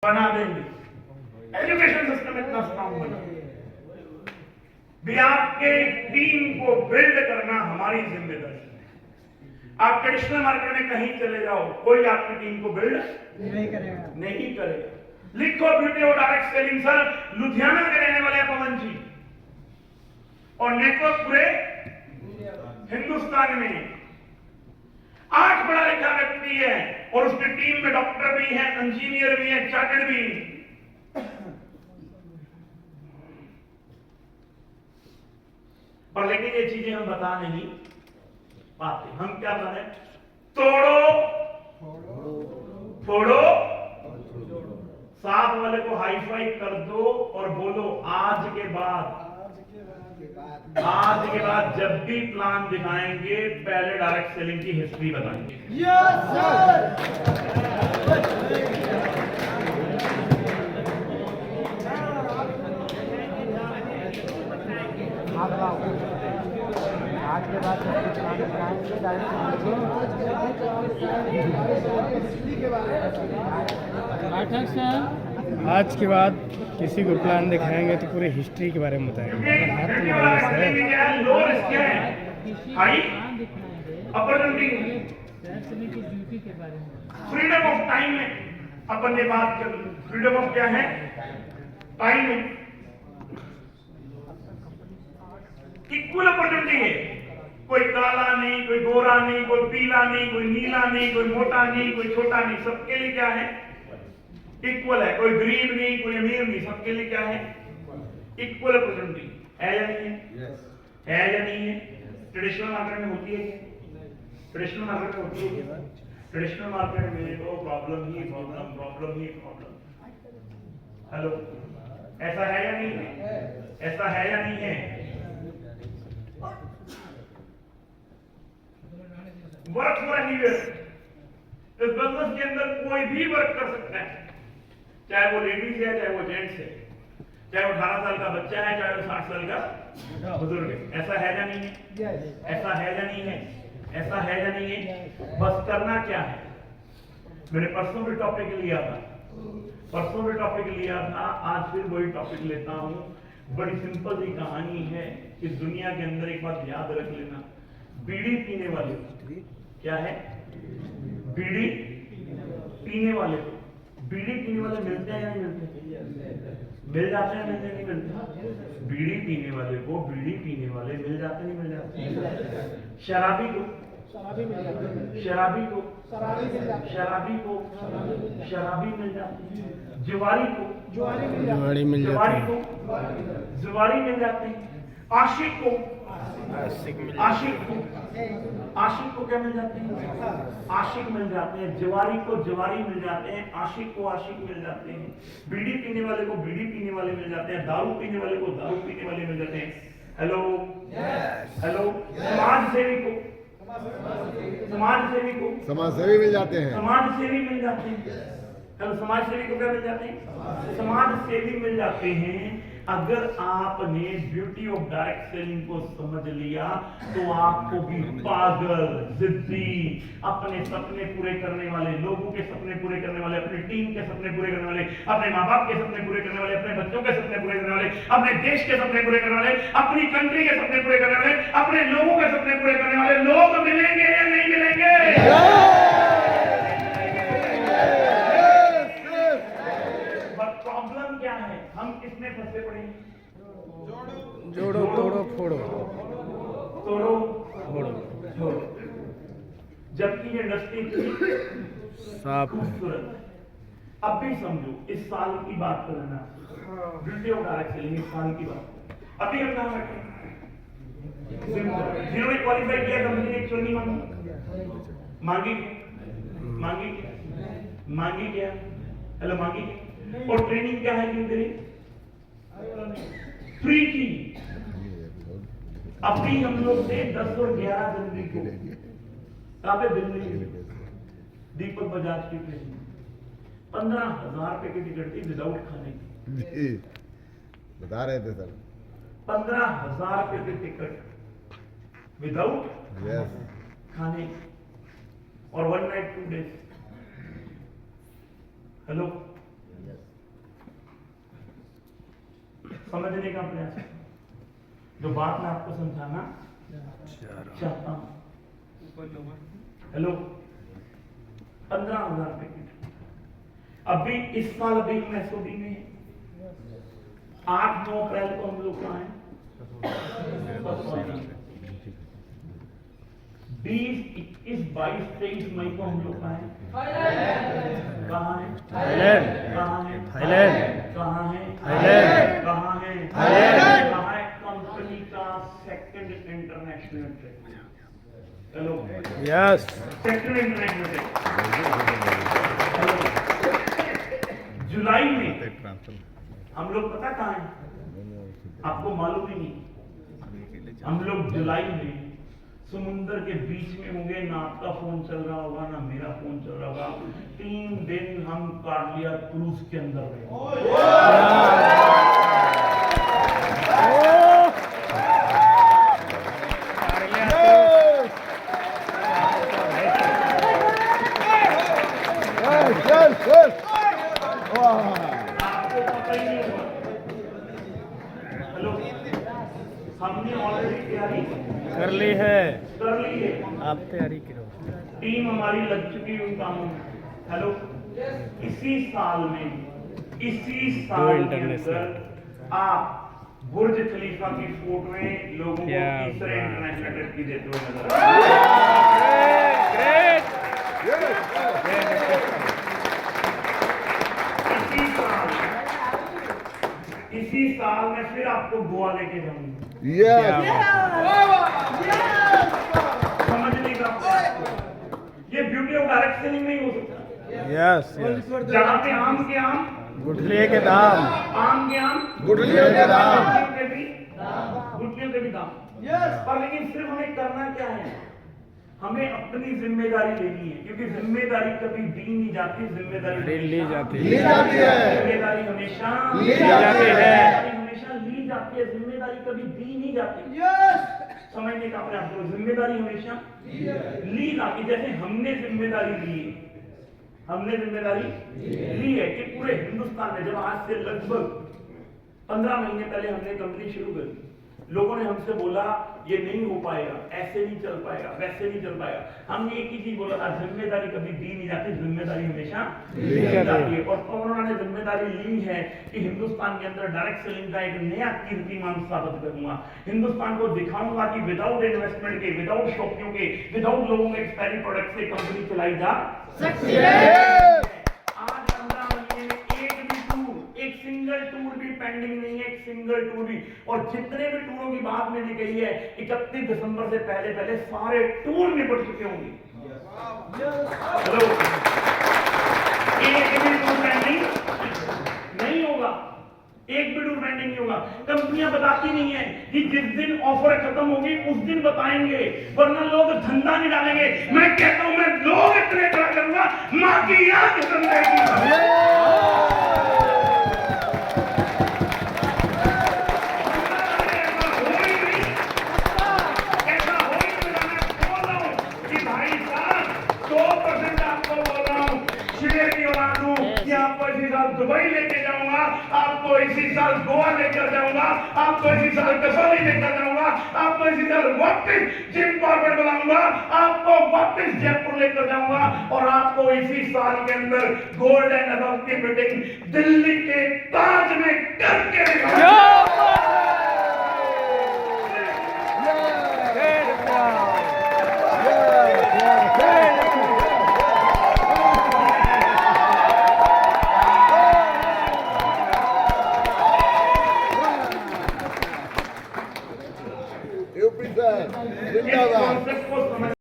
बना देंगे। Education system इतना स्ट्रांग बना बिहार के टीम को बिल्ड करना हमारी जिम्मेदारी है। आप ट्रेडिशनल मार्केट में कहीं चले जाओ, कोई आपकी टीम को बिल्ड नहीं करेगा। लिखो ब्यूटी और डायरेक्ट सेलिंग सर, लुधियाना के रहने वाले पवन जी, और नेटवर्क पूरे हिंदुस्तान में 8 पढ़ा लिखा व्यक्ति है और उसकी टीम में डॉक्टर भी है, इंजीनियर भी है, चार्टर्ड भी है। पर लेकिन ये चीजें हम बता नहीं पाते। हम क्या बताएं? तोड़ो फोड़ो, साथ वाले को हाई फाई कर दो और बोलो आज के बाद जब भी प्लान दिखाएंगे पहले डायरेक्ट सेलिंग की हिस्ट्री बताएंगे। Yes sir. आज के बाद आज के बाद किसी को प्लान दिखाएंगे तो पूरी हिस्ट्री के बारे में बताएंगे। फ्रीडम ऑफ टाइम में अपन ने बात कर, फ्रीडम ऑफ क्या है? टाइम में इक्वल अपॉर्चुनिटी है। कोई काला नहीं, कोई गोरा नहीं, कोई पीला नहीं, कोई नीला नहीं, कोई मोटा नहीं, कोई छोटा नहीं, सबके लिए क्या है? इक्वल है। कोई गरीब नहीं, कोई अमीर नहीं, सबके लिए क्या है? इक्वल अपॉर्चुनिटी है या नहीं है? है या नहीं है? ट्रेडिशनल मार्केट में होती है? ट्रेडिशनल मार्केट में होती है? ट्रेडिशनल मार्केट में तो प्रॉब्लम ही प्रॉब्लम। हेलो, ऐसा है या नहीं है? ऐसा है या नहीं है? वर्क फॉर एनीवेयर, इस बिजनेस के अंदर कोई भी वर्क कर सकता है, चाहे वो लेडीज है, चाहे वो जेंट्स है, चाहे वो 18 साल का बच्चा है, चाहे वो 60 साल का बुजुर्ग है। ऐसा है या नहीं है? ऐसा है या नहीं है? ऐसा है या नहीं है? बस करना क्या है? मैंने परसों भी टॉपिक लिया था, आज फिर वही टॉपिक लेता हूं। बड़ी सिंपल सी कहानी है। इस दुनिया के अंदर एक बात याद रख लेना, बीड़ी पीने वाले क्या है? बीड़ी पीने वाले मिलते हैं या नहीं मिलते? मिल जाते हैं, मिलते नहीं मिलते? बीड़ी पीने वाले को बीड़ी पीने वाले मिल जाते नहीं मिल जाते? शराबी को शराबी मिल जाती है। जुआरी को जुआरी मिल जाती है। आशिक को क्या मिल जाते हैं? आशिक मिल जाते हैं। जवारी को जवारी मिल जाते हैं। आशिक को आशिक मिल जाते हैं। बीड़ी पीने वाले को बीड़ी पीने वाले मिल जाते हैं। दारू पीने वाले को दारू पीने वाले मिल जाते हैं। हेलो हेलो, समाजसेवी मिल जाते हैं। समाजसेवी मिल जाते हैं। हेलो, समाजसेवी को क्या मिल जाते हैं? समाजसेवी मिल जाते हैं। अगर आपने ब्यूटी ऑफ डायरेक्ट सेलिंग को समझ लिया तो आपको भी पागल, जिद्दी, अपने सपने पूरे करने वाले, लोगों के सपने पूरे करने वाले, अपनी टीम के सपने पूरे करने वाले, अपने माँ बाप के सपने पूरे करने वाले, अपने बच्चों के सपने पूरे करने वाले, अपने देश के सपने पूरे करने वाले, अपनी कंट्री के सपने पूरे करने वाले, अपने लोगों के सपने पूरे करने वाले लोग मिलेंगे या नहीं मिलेंगे? हम किसमें फंसे पड़े? जोड़ो तोड़ो फोड़ो। तोड़ो फोड़ो। जबकि ये इंडस्ट्री साफ खूबसूरत। अब भी समझो, इस साल की बात कर लेना, ब्यूटी ऑफ डायरेक्ट सेलिंग इस साल की बात। अभी हम कहां बैठे? जिन्होंने क्वालिफाई किया कंपनी ने क्यों नहीं मांगी क्या? हेलो, मांगी क्या? और ट्रेनिंग क्या है? क्यों करी? फ्री की। अभी हम लोग थे 10 और 11 जनवरी को कहां पे? दिल्ली, दीपक बजाज की ट्रेनिंग। 15,000 रुपए की टिकट थी विदाउट खाने की। बता रहे थे सर, 15,000 रुपए की टिकट विदाउट खाने और 1 नाइट 2 डेज। हेलो, समझने का प्रयास करो। जो बात मैं आपको समझाना चाहता हूँ, हेलो, 15,000 पैकेट अभी इस साल अभी हम एसओबी में हैं। 8-9 अप्रैल को हम लोग कहाँ हैं? 20, 21, 22, 23 मई को हम लोग कहाँ हैं? कहाँ हैं? थाईलैंड। कहाँ हैं? थाईलैंड। कहाँ हैं? थाईलैंड। कहाँ हैं? थाईलैंड। कहाँ है? कंपनी का second international trip. Hello, yes. Second international trip जुलाई में हम लोग पता कहाँ हैं? आपको मालूम ही नहीं। हम लोग जुलाई में समुद्र के बीच में होंगे, ना आपका फोन चल रहा होगा ना मेरा फोन चल रहा होगा। 3 दिन हम कार्लिया क्रूज के अंदर रहेंगे। आपको पता ही नहीं होगा। हेलो, हमने ऑलरेडी तैयारी कर ली है। कर ली है। आप तैयारी करो। टीम हमारी लग चुकी है उन कामों में। हेलो, इसी साल के इंटरनेशनल। अंदर आप बुर्ज खलीफा की फोटोएं लोगों को क्या तीसरे बात। इंटरनेशनल ट्रिप की देते हुए नजर इसी साल मैं फिर आपको गोवा लेके जाऊंगा। यस समझने का ये ब्यूटी ऑफ डायरेक्ट सेलिंग नहीं हो सकता। यस। जहाँ पे आम के आम, गुठलिए के दाम। आम के आम, गुठलियों के दाम। गुठलियों के भी दाम। पर लेकिन सिर्फ हमें करना क्या है? हमें अपनी जिम्मेदारी लेनी है, क्योंकि जिम्मेदारी कभी दी नहीं जाती, जिम्मेदारी ली जाती ली जाती है। जिम्मेदारी हमेशा ली जाती है। जिम्मेदारी हमेशा ली जाती है, जिम्मेदारी कभी दी नहीं जाती। समझने का प्रयास करो, जिम्मेदारी हमेशा ली जाती। जैसे हमने जिम्मेदारी ली है, हमने जिम्मेदारी ली है कि पूरे हिंदुस्तान में, जब आज से लगभग 15 महीने पहले हमने कंपनी शुरू करी, लोगों ने हमसे बोला ये नहीं हो पाएगा, ऐसे नहीं चल पाएगा, वैसे नहीं चल पाएगा। हमने एक ही चीज बोला था, जिम्मेदारी कभी दी नहीं जाती, जिम्मेदारी हमेशा ली जाती है। और उन्होंने जिम्मेदारी ली है कि हिंदुस्तान के अंदर डायरेक्ट सेलिंग का एक नया कीर्तिमान स्थापित करूंगा। हिंदुस्तान को दिखाऊंगा कि विदाउट इन्वेस्टमेंट के, विदाउट शॉपियों के, विदाउट लोगों के एक्सपायरी प्रोडक्ट से कंपनी चलाई जा सकती है। आज 15 महीने में एक भी टूर, एक सिंगल टूर भी पेंडिंग नहीं है, एक सिंगल टूर भी। और जितने भी टूरों की बात मैंने कही है, 31 दिसंबर से पहले सारे टूर निपट चुके होंगे। हेलो, एक भी टूर पेंडिंग नहीं होगा, एक भी टूर पेंडिंग नहीं होगा। कंपनियां बताती नहीं है कि जिस दिन ऑफर खत्म होगी उस दिन बताएंगे, वरना लोग धंधा नहीं डालेंगे। मैं कहता हूं, मैं लोग इतने खड़ा करूंगा, मां की याद दुबई लेके जाऊंगा, आपको इसी साल गोवा लेकर जाऊंगा, आपको इसी साल कसौली लेकर जाऊंगा, आपको इसी साल वापस जिम कॉर्बेट बुलाऊंगा, आपको वापस जयपुर लेकर जाऊंगा, और आपको इसी साल के अंदर गोल्डन अबव की मीटिंग दिल्ली के ताज में